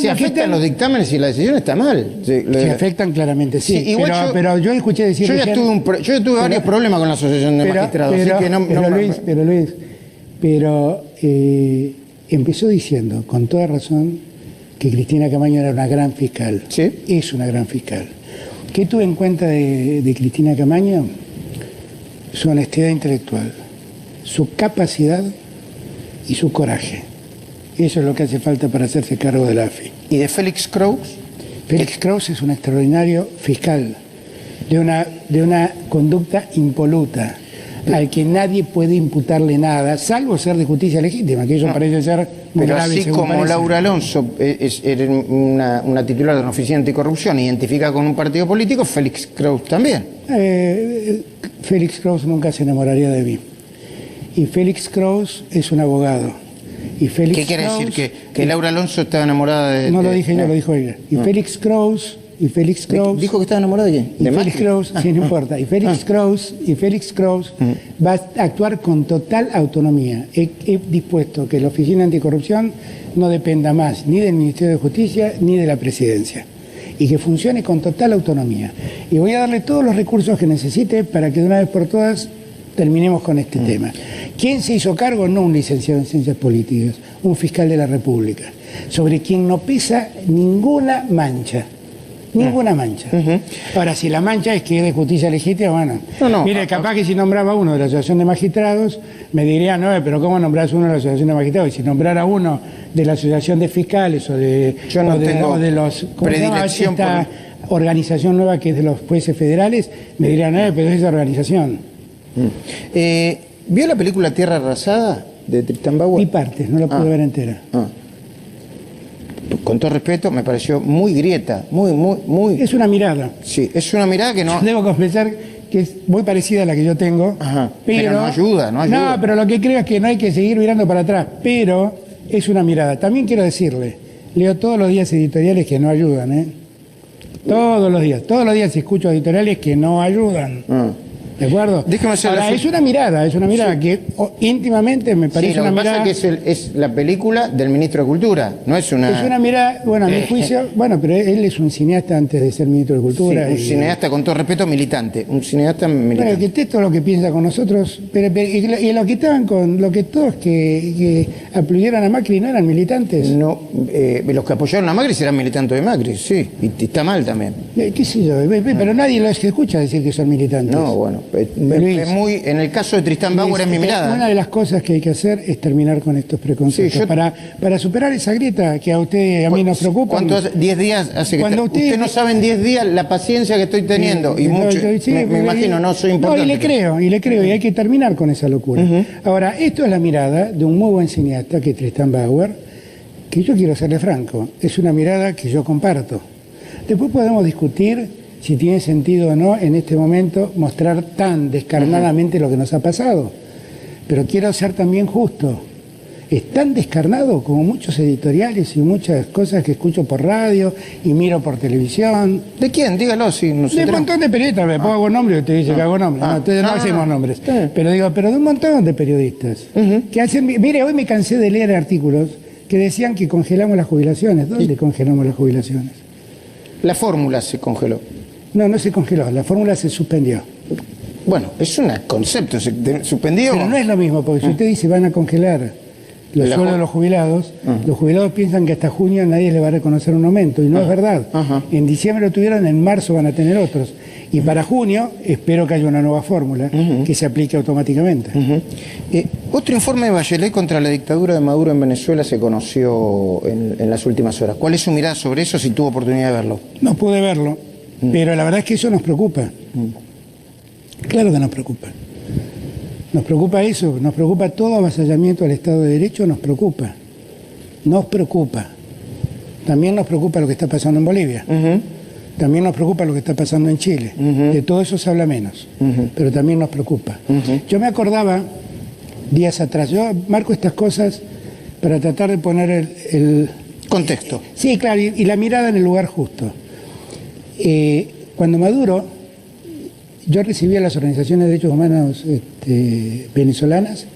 afectan los dictámenes y la decisión está mal. Si afectan claramente, sí. Pero yo escuché decir... Yo ya tuve varios problemas con la Asociación de Magistrados. Pero empezó diciendo, con toda razón, que Cristina Camaño era una gran fiscal. ¿Sí? Es una gran fiscal. ¿Qué tuve en cuenta de Cristina Camaño? Su honestidad intelectual, su capacidad y su coraje. Eso es lo que hace falta para hacerse cargo de la AFI. ¿Y de Félix Kraus? Félix Kraus es un extraordinario fiscal, de una conducta impoluta, al que nadie puede imputarle nada, salvo ser de justicia legítima, que eso parece ser muy grave. Así como Laura Alonso era una titular de una oficina anticorrupción identificada con un partido político, Félix Kraus también. Félix Kraus nunca se enamoraría de mí. Y Félix Kraus es un abogado. Y Félix ¿Qué quiere decir? ¿Que Laura Alonso estaba enamorada de...? No lo dije yo, lo dijo ella. Y Félix Kraus... ¿Dijo que estaba enamorado de quién? ¿De Félix Kraus? Sí, no importa. Y Félix Kraus va a actuar con total autonomía. He dispuesto que la Oficina Anticorrupción no dependa más ni del Ministerio de Justicia ni de la Presidencia. Y que funcione con total autonomía. Y voy a darle todos los recursos que necesite para que de una vez por todas terminemos con este tema. ¿Quién se hizo cargo? No un licenciado en Ciencias Políticas, un fiscal de la República, sobre quien no pesa ninguna mancha. Ninguna mancha. Ahora, si la mancha es que es de justicia legítima, bueno. Mire, capaz que si nombraba uno de la Asociación de Magistrados, me diría, no, pero ¿cómo nombrás uno de la Asociación de Magistrados? Y si nombrara uno de la Asociación de Fiscales o de los... ¿Cómo se llama esta organización nueva que es de los jueces federales? Me dirían, pero es esa organización. ¿Vio la película Tierra Arrasada de Tristan Bauer? Vi partes, no la pude ver entera. Con todo respeto, me pareció muy grieta, muy... Es una mirada. Sí, es una mirada que no... Debo confesar que es muy parecida a la que yo tengo. Ajá, pero no ayuda, no ayuda. No, pero lo que creo es que no hay que seguir mirando para atrás, pero es una mirada. También quiero decirle, leo todos los días editoriales que no ayudan, ¿eh? Todos los días escucho editoriales que no ayudan. ¿De acuerdo? Ahora, es una mirada sí. Que íntimamente me parece una mirada... Lo que pasa es que es la película del ministro de Cultura, no es una... Es una mirada, bueno, a mi juicio, bueno, pero él es un cineasta antes de ser ministro de Cultura. Sí, un cineasta, con todo respeto, militante. Un cineasta militante. Bueno, que texto lo que piensa con nosotros, y lo que estaban con, lo que todos que aplaudieron a Macri no eran militantes. No, los que apoyaron a Macri serán militantes de Macri, sí, y está mal también. ¿Qué sé yo? Pero nadie los escucha decir que son militantes. No, bueno. En el caso de Tristán Bauer es mi mirada. Una de las cosas que hay que hacer es terminar con estos preconceptos. Sí, para superar esa grieta que a usted y a mí nos preocupa. ¿Cuánto hace? 10 días hace que usted no sabe en 10 días la paciencia que estoy teniendo. Y mucho, me imagino, no soy importante. No, y le creo, y hay que terminar con esa locura. Ahora, esto es la mirada de un muy buen cineasta, que es Tristán Bauer, que yo quiero serle franco. Es una mirada que yo comparto. Después podemos discutir si tiene sentido o no en este momento mostrar tan descarnadamente lo que nos ha pasado. Pero quiero ser también justo. Es tan descarnado como muchos editoriales y muchas cosas que escucho por radio y miro por televisión. ¿De quién? Dígalo. Si no de un montón de periodistas. Me pongo nombre y usted dice que hago nombre. No hacemos nombres. Pero de un montón de periodistas. Que hacen... Mire, hoy me cansé de leer artículos que decían que congelamos las jubilaciones. ¿Dónde congelamos las jubilaciones? La fórmula se congeló. No se congeló, la fórmula se suspendió. Bueno, es un concepto, se suspendió. Pero no es lo mismo, porque si usted dice van a congelar los sueldos de los jubilados piensan que hasta junio nadie le va a reconocer un aumento, y no es verdad. En diciembre lo tuvieron, en marzo van a tener otros. Y para junio espero que haya una nueva fórmula que se aplique automáticamente. Otro informe de Bachelet contra la dictadura de Maduro en Venezuela se conoció en las últimas horas. ¿Cuál es su mirada sobre eso, si tuvo oportunidad de verlo? No pude verlo. Pero la verdad es que eso nos preocupa. Claro que nos preocupa. Nos preocupa eso, nos preocupa todo avasallamiento al Estado de Derecho, nos preocupa. Nos preocupa. También nos preocupa lo que está pasando en Bolivia. También nos preocupa lo que está pasando en Chile. De todo eso se habla menos, pero también nos preocupa. Yo me acordaba días atrás, yo marco estas cosas para tratar de poner el contexto. Sí, claro, y la mirada en el lugar justo. Cuando Maduro, yo recibí a las organizaciones de derechos humanos venezolanas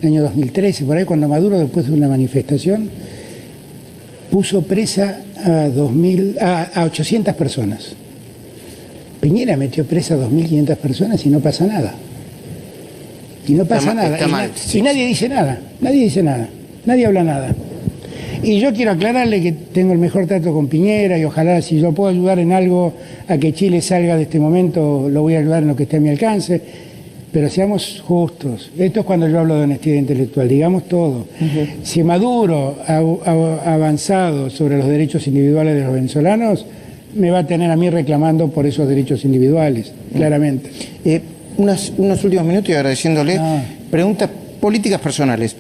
en el año 2013, por ahí, cuando Maduro, después de una manifestación, puso presa a 800 personas. Piñera metió presa a 2.500 personas y no pasa nada. Y no pasa nada. Y nadie dice nada, nadie habla nada. Y yo quiero aclararle que tengo el mejor trato con Piñera, y ojalá, si yo puedo ayudar en algo a que Chile salga de este momento, lo voy a ayudar en lo que esté a mi alcance. Pero seamos justos. Esto es cuando yo hablo de honestidad intelectual, digamos todo. Si Maduro ha avanzado sobre los derechos individuales de los venezolanos, me va a tener a mí reclamando por esos derechos individuales, claramente. Unos últimos minutos y agradeciéndole. Preguntas políticas personales.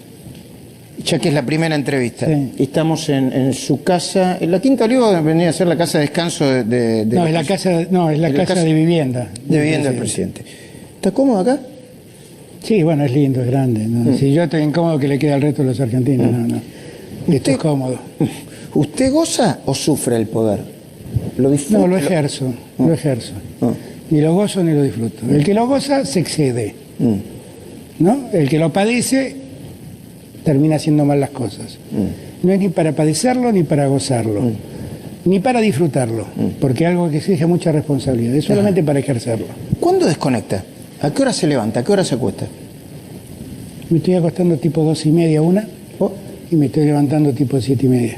Ya que es la primera entrevista. Sí. Estamos en su casa, en la Quinta Oliva, vendría a ser la casa de descanso de no, es la casa de vivienda. De vivienda del presidente. ¿Está cómodo acá? Sí, bueno, es lindo, es grande. ¿No? Si yo estoy incómodo, que le queda al resto de los argentinos. No. Esto es cómodo. ¿Usted goza o sufre el poder? ¿Lo disfruta? No, lo ejerzo. Ni lo gozo ni lo disfruto. El que lo goza se excede. ¿No? El que lo padece termina haciendo mal las cosas. No es ni para padecerlo ni para gozarlo, ni para disfrutarlo, porque es algo que exige mucha responsabilidad, es solamente para ejercerlo. ¿Cuándo desconecta? ¿A qué hora se levanta? ¿A qué hora se acuesta? Me estoy acostando tipo 2:30, 1, y me estoy levantando tipo 7:30.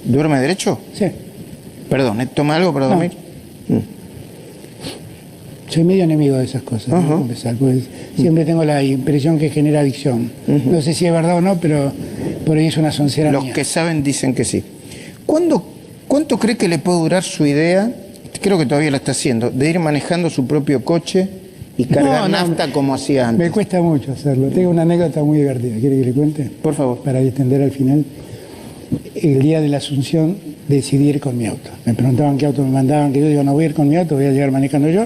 ¿Duerme derecho? Sí. Perdón, ¿toma algo para dormir? Soy medio enemigo de esas cosas, ¿no? Pues siempre tengo la impresión que genera adicción. No sé si es verdad o no, pero por ahí es una soncera mía. Los que saben dicen que sí. ¿Cuánto cree que le puede durar su idea, creo que todavía la está haciendo, de ir manejando su propio coche y cargar nafta como hacía antes? Me cuesta mucho hacerlo. Tengo una anécdota muy divertida. ¿Quiere que le cuente? Por favor. Para distender al final. El día de la Asunción decidí ir con mi auto. Me preguntaban qué auto me mandaban, que yo digo, no voy a ir con mi auto, voy a llegar manejando yo.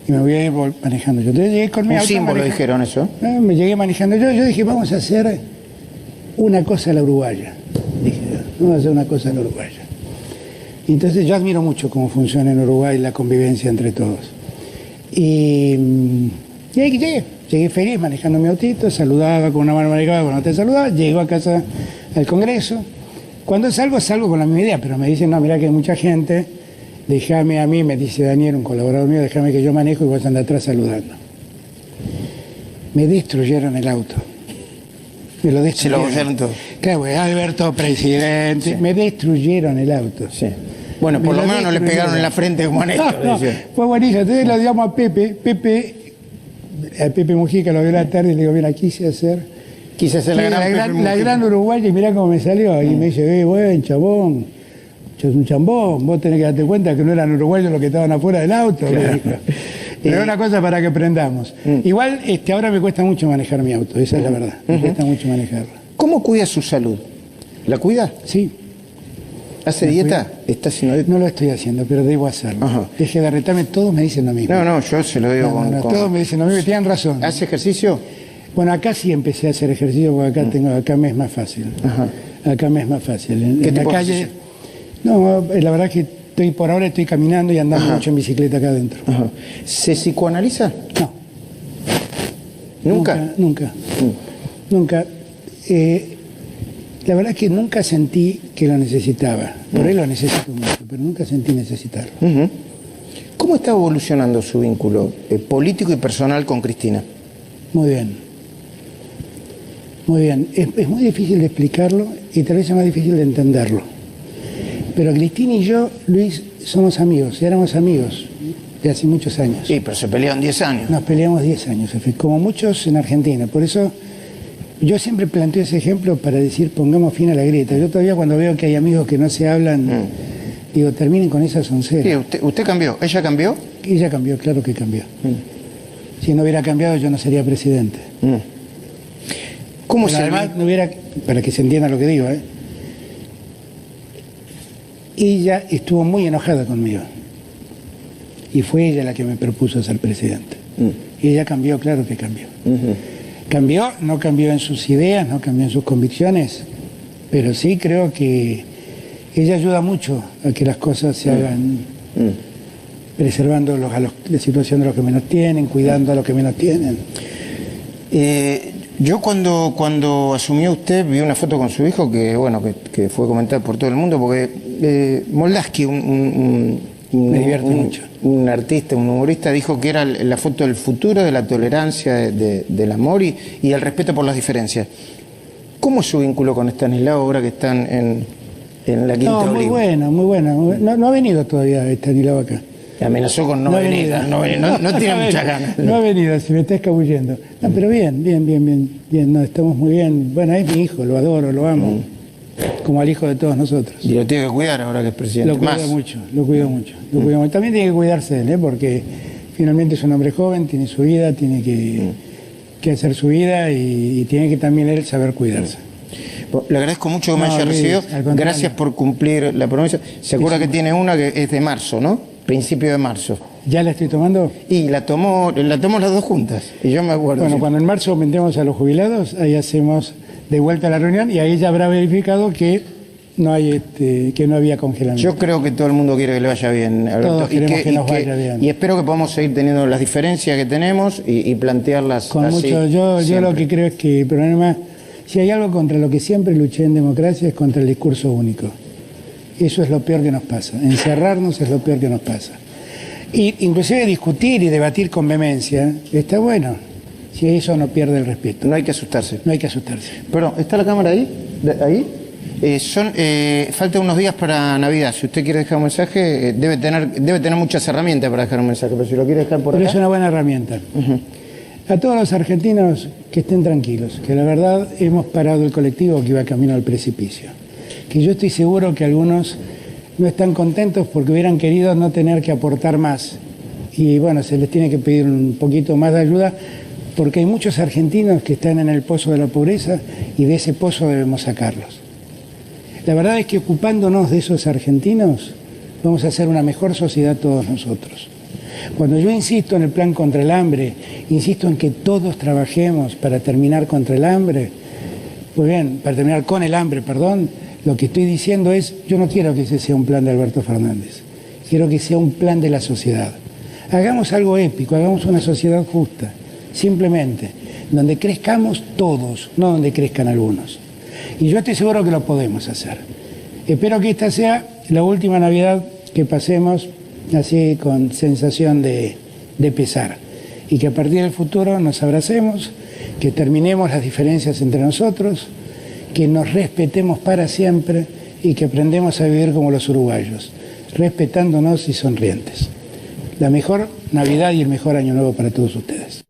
y me voy a ir manejando yo. Entonces llegué con mi auto. Un símbolo dijeron eso. Me llegué manejando yo. Yo dije, vamos a hacer una cosa a la uruguaya. Dije, vamos a hacer una cosa a la uruguaya. Y entonces yo admiro mucho cómo funciona en Uruguay la convivencia entre todos. Y ahí llegué feliz manejando mi autito, saludaba con una mano manejaba, con otra saludaba, llego a casa al Congreso. Cuando salgo con la misma idea, pero me dicen, no, mira que hay mucha gente, déjame a mí, me dice Daniel, un colaborador mío, déjame que yo manejo y vos andás atrás saludando. Me destruyeron el auto. Me lo destruyeron. Se lo volvieron todo. Claro, Alberto, presidente. Sí. Me destruyeron el auto. Sí. Bueno, por lo menos no le pegaron en la frente como a Néstor. No, fue buenísimo. Entonces lo llamo a Pepe. A Pepe Mujica lo vio la tarde y le digo, mira, quise hacer la gran uruguaya y mirá cómo me salió. Y me dice, buen chabón, sos un chambón, vos tenés que darte cuenta que no eran uruguayos los que estaban afuera del auto. Claro. Pero es una cosa para que aprendamos. Igual ahora me cuesta mucho manejar mi auto, esa es la verdad. Me cuesta mucho manejarlo. ¿Cómo cuida su salud? ¿La cuida? Sí. ¿Hace dieta? ¿Está haciendo dieta? No lo estoy haciendo, pero debo hacerlo. Ajá. Deje de retarme, todos me dicen lo mismo. No, yo se lo digo todos me dicen lo mismo, tienen razón. ¿Hace ejercicio? Bueno, acá sí empecé a hacer ejercicio porque acá me es más fácil. Ajá. Acá me es más fácil. En la calle. No, la verdad es que por ahora estoy caminando y andando mucho en bicicleta acá adentro. Ajá. ¿Se psicoanaliza? No. ¿Nunca? Nunca. La verdad es que nunca sentí que lo necesitaba. Por ahí lo necesito mucho, pero nunca sentí necesitarlo. ¿Cómo está evolucionando su vínculo político y personal con Cristina? Muy bien. Muy bien. Es muy difícil de explicarlo y tal vez es más difícil de entenderlo. Pero Cristina y yo, Luis, somos amigos, éramos amigos de hace muchos años. Sí, pero se pelearon 10 años. Nos peleamos 10 años, como muchos en Argentina. Por eso yo siempre planteo ese ejemplo para decir, pongamos fin a la grieta. Yo todavía cuando veo que hay amigos que no se hablan, digo, terminen con esa soncera. Sí, usted cambió. ¿Ella cambió? Ella cambió, claro que cambió. Si no hubiera cambiado, yo no sería presidente. ¿Cómo pero se además, no hubiera, para que se entienda lo que digo, ella estuvo muy enojada conmigo. Y fue ella la que me propuso ser presidente. Y ella cambió, claro que cambió. Cambió, no cambió en sus ideas, no cambió en sus convicciones, pero sí creo que ella ayuda mucho a que las cosas se hagan preservando la situación de los que menos tienen, cuidando a los que menos tienen. Yo cuando asumió usted vi una foto con su hijo que fue comentada por todo el mundo, porque Moldaski, me divierte mucho. Un artista, un humorista, dijo que era la foto del futuro, de la tolerancia, del amor y el respeto por las diferencias. ¿Cómo es su vínculo con Estanislao ahora que están en la Quinta Olivo? Muy bueno, muy bueno. No ha venido todavía Estanislao acá. Amenazó con no venir, no tiene muchas ganas. No ha venido, se me está escabullendo. No, pero bien, no, estamos muy bien. Bueno, es mi hijo, lo adoro, lo amo, como al hijo de todos nosotros. Y lo tiene que cuidar ahora que es presidente. Lo cuido mucho. También tiene que cuidarse él, porque finalmente es un hombre joven, tiene su vida, tiene que hacer su vida y tiene que también él saber cuidarse. Le agradezco mucho que me haya recibido. Gracias por cumplir la promesa. Se acuerda que tiene una que es de marzo, ¿no? Principio de marzo. ¿Ya la estoy tomando? Y la tomamos las dos juntas. Y yo me acuerdo. Bueno, cuando en marzo aumentemos a los jubilados, ahí hacemos de vuelta a la reunión y ahí ya habrá verificado que no hay que no había congelamiento. Yo creo que todo el mundo quiere que le vaya bien, Alberto. Todos queremos que nos vaya bien. Y espero que podamos seguir teniendo las diferencias que tenemos y plantearlas con así. Yo lo que creo es que el problema, si hay algo contra lo que siempre luché en democracia, es contra el discurso único. Eso es lo peor que nos pasa. Encerrarnos es lo peor que nos pasa. Y inclusive discutir y debatir con vehemencia está bueno, si eso no pierde el respeto. No hay que asustarse. No hay que asustarse. Perdón, ¿está la cámara ahí? ¿Ahí? Faltan unos días para Navidad. Si usted quiere dejar un mensaje, debe tener muchas herramientas para dejar un mensaje, pero si lo quiere dejar por acá. Pero es una buena herramienta. A todos los argentinos que estén tranquilos, que la verdad hemos parado el colectivo que iba camino al precipicio. Que yo estoy seguro que algunos no están contentos porque hubieran querido no tener que aportar más. Y bueno, se les tiene que pedir un poquito más de ayuda porque hay muchos argentinos que están en el pozo de la pobreza y de ese pozo debemos sacarlos. La verdad es que ocupándonos de esos argentinos vamos a hacer una mejor sociedad todos nosotros. Cuando yo insisto en el plan contra el hambre, insisto en que todos trabajemos para terminar contra el hambre, pues bien, para terminar con el hambre, perdón, lo que estoy diciendo es, yo no quiero que ese sea un plan de Alberto Fernández, quiero que sea un plan de la sociedad. Hagamos algo épico, hagamos una sociedad justa, simplemente, donde crezcamos todos, no donde crezcan algunos. Y yo estoy seguro que lo podemos hacer. Espero que esta sea la última Navidad que pasemos así con sensación de pesar y que a partir del futuro nos abracemos, que terminemos las diferencias entre nosotros, que nos respetemos para siempre y que aprendemos a vivir como los uruguayos, respetándonos y sonrientes. La mejor Navidad y el mejor Año Nuevo para todos ustedes.